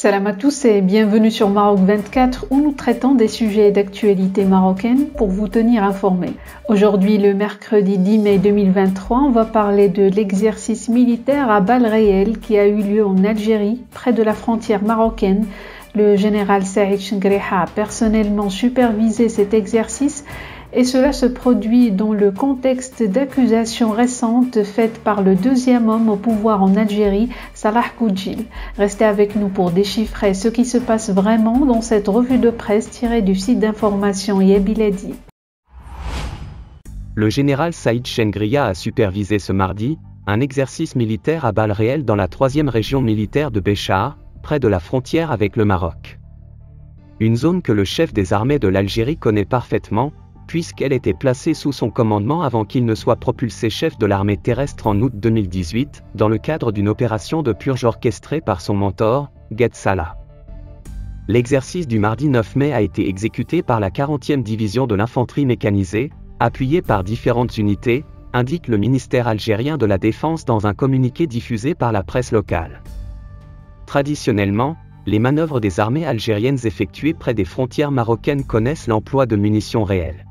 Salam à tous et bienvenue sur Maroc 24 où nous traitons des sujets d'actualité marocaine pour vous tenir informés. Aujourd'hui, le mercredi 10 mai 2023, on va parler de l'exercice militaire à balles réelles qui a eu lieu en Algérie, près de la frontière marocaine. Le général Saïd Chengriha a personnellement supervisé cet exercice et cela se produit dans le contexte d'accusations récentes faites par le deuxième homme au pouvoir en Algérie, Salah Goudjil. Restez avec nous pour déchiffrer ce qui se passe vraiment dans cette revue de presse tirée du site d'information Yabiladi. Le général Saïd Chengriha a supervisé ce mardi un exercice militaire à balles réelles dans la 3e région militaire de Béchar, près de la frontière avec le Maroc. Une zone que le chef des armées de l'Algérie connaît parfaitement, puisqu'elle était placée sous son commandement avant qu'il ne soit propulsé chef de l'armée terrestre en août 2018, dans le cadre d'une opération de purge orchestrée par son mentor, Ged Salah. L'exercice du mardi 9 mai a été exécuté par la 40e division de l'infanterie mécanisée, appuyée par différentes unités, indique le ministère algérien de la Défense dans un communiqué diffusé par la presse locale. Traditionnellement, les manœuvres des armées algériennes effectuées près des frontières marocaines connaissent l'emploi de munitions réelles.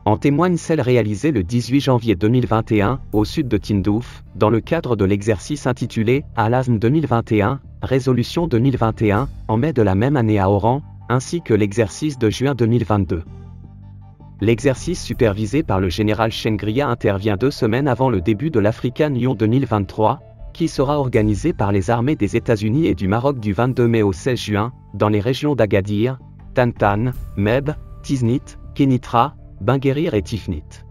En témoigne celle réalisée le 18 janvier 2021, au sud de Tindouf, dans le cadre de l'exercice intitulé « Al-Azm 2021, Résolution 2021 », en mai de la même année à Oran, ainsi que l'exercice de juin 2022. L'exercice supervisé par le général Chengriha intervient 2 semaines avant le début de l'African Union 2023, qui sera organisé par les armées des États-Unis et du Maroc du 22 mai au 16 juin, dans les régions d'Agadir, Tantan, Meb, Tiznit, Kénitra, Benguérir et Tifnit.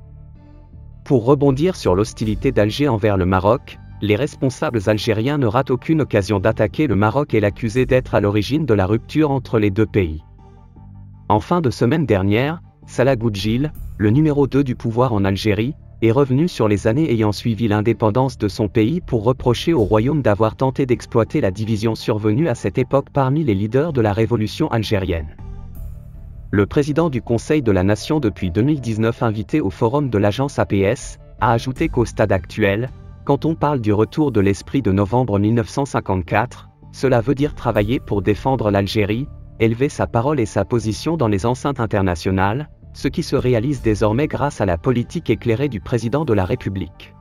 Pour rebondir sur l'hostilité d'Alger envers le Maroc, les responsables algériens ne ratent aucune occasion d'attaquer le Maroc et l'accuser d'être à l'origine de la rupture entre les deux pays. En fin de semaine dernière, Salah Goudjil, le numéro 2 du pouvoir en Algérie, est revenu sur les années ayant suivi l'indépendance de son pays pour reprocher au royaume d'avoir tenté d'exploiter la division survenue à cette époque parmi les leaders de la révolution algérienne. Le président du Conseil de la Nation depuis 2019 invité au forum de l'agence APS, a ajouté qu'au stade actuel, quand on parle du retour de l'esprit de novembre 1954, cela veut dire travailler pour défendre l'Algérie, élever sa parole et sa position dans les enceintes internationales, ce qui se réalise désormais grâce à la politique éclairée du président de la République.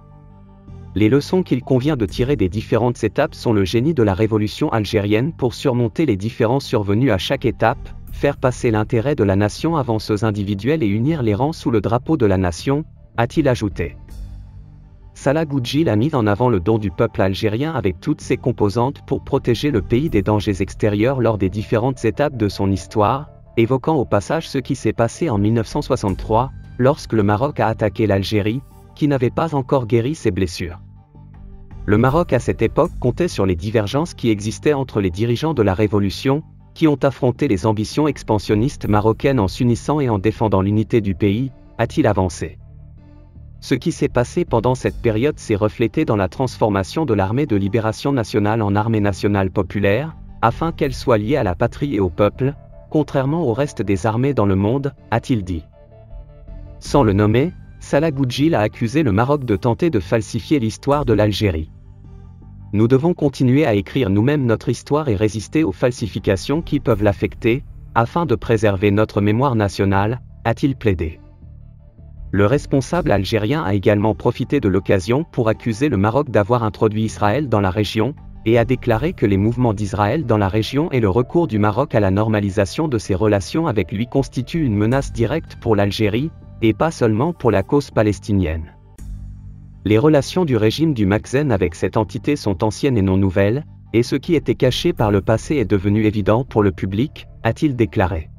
Les leçons qu'il convient de tirer des différentes étapes sont le génie de la révolution algérienne pour surmonter les différences survenues à chaque étape, faire passer l'intérêt de la nation avant ceux individuels et unir les rangs sous le drapeau de la nation, a-t-il ajouté. Salah Goudjil a mis en avant le don du peuple algérien avec toutes ses composantes pour protéger le pays des dangers extérieurs lors des différentes étapes de son histoire, évoquant au passage ce qui s'est passé en 1963, lorsque le Maroc a attaqué l'Algérie, qui n'avait pas encore guéri ses blessures. Le Maroc à cette époque comptait sur les divergences qui existaient entre les dirigeants de la Révolution, qui ont affronté les ambitions expansionnistes marocaines en s'unissant et en défendant l'unité du pays, a-t-il avancé. Ce qui s'est passé pendant cette période s'est reflété dans la transformation de l'armée de libération nationale en armée nationale populaire, afin qu'elle soit liée à la patrie et au peuple, contrairement au reste des armées dans le monde, a-t-il dit. Sans le nommer, Salah Goudjil a accusé le Maroc de tenter de falsifier l'histoire de l'Algérie. Nous devons continuer à écrire nous-mêmes notre histoire et résister aux falsifications qui peuvent l'affecter, afin de préserver notre mémoire nationale, a-t-il plaidé. Le responsable algérien a également profité de l'occasion pour accuser le Maroc d'avoir introduit Israël dans la région, et a déclaré que les mouvements d'Israël dans la région et le recours du Maroc à la normalisation de ses relations avec lui constituent une menace directe pour l'Algérie, et pas seulement pour la cause palestinienne. Les relations du régime du Makhzen avec cette entité sont anciennes et non nouvelles, et ce qui était caché par le passé est devenu évident pour le public, a-t-il déclaré.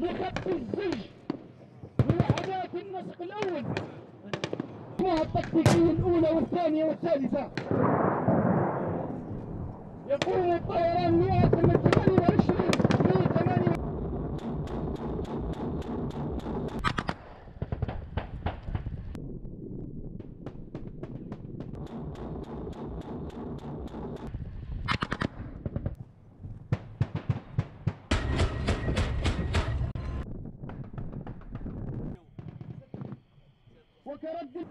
بخط الزج لوحدات النسق الأول مع التكتيكية الأولى والثانية والثالثة. يقوم الطيران 128 ب 8. وكرد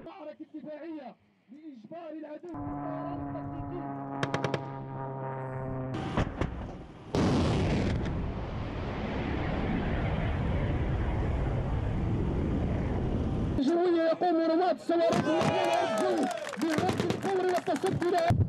معركة دفاعية لإجبار العدو بالطيران التكتيكي. الجوية يقوم رواد الصواريخ الجوي بالرد الفوري والتصدي.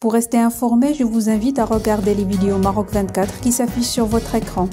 Pour rester informé, je vous invite à regarder les vidéos Maroc 24 qui s'affichent sur votre écran.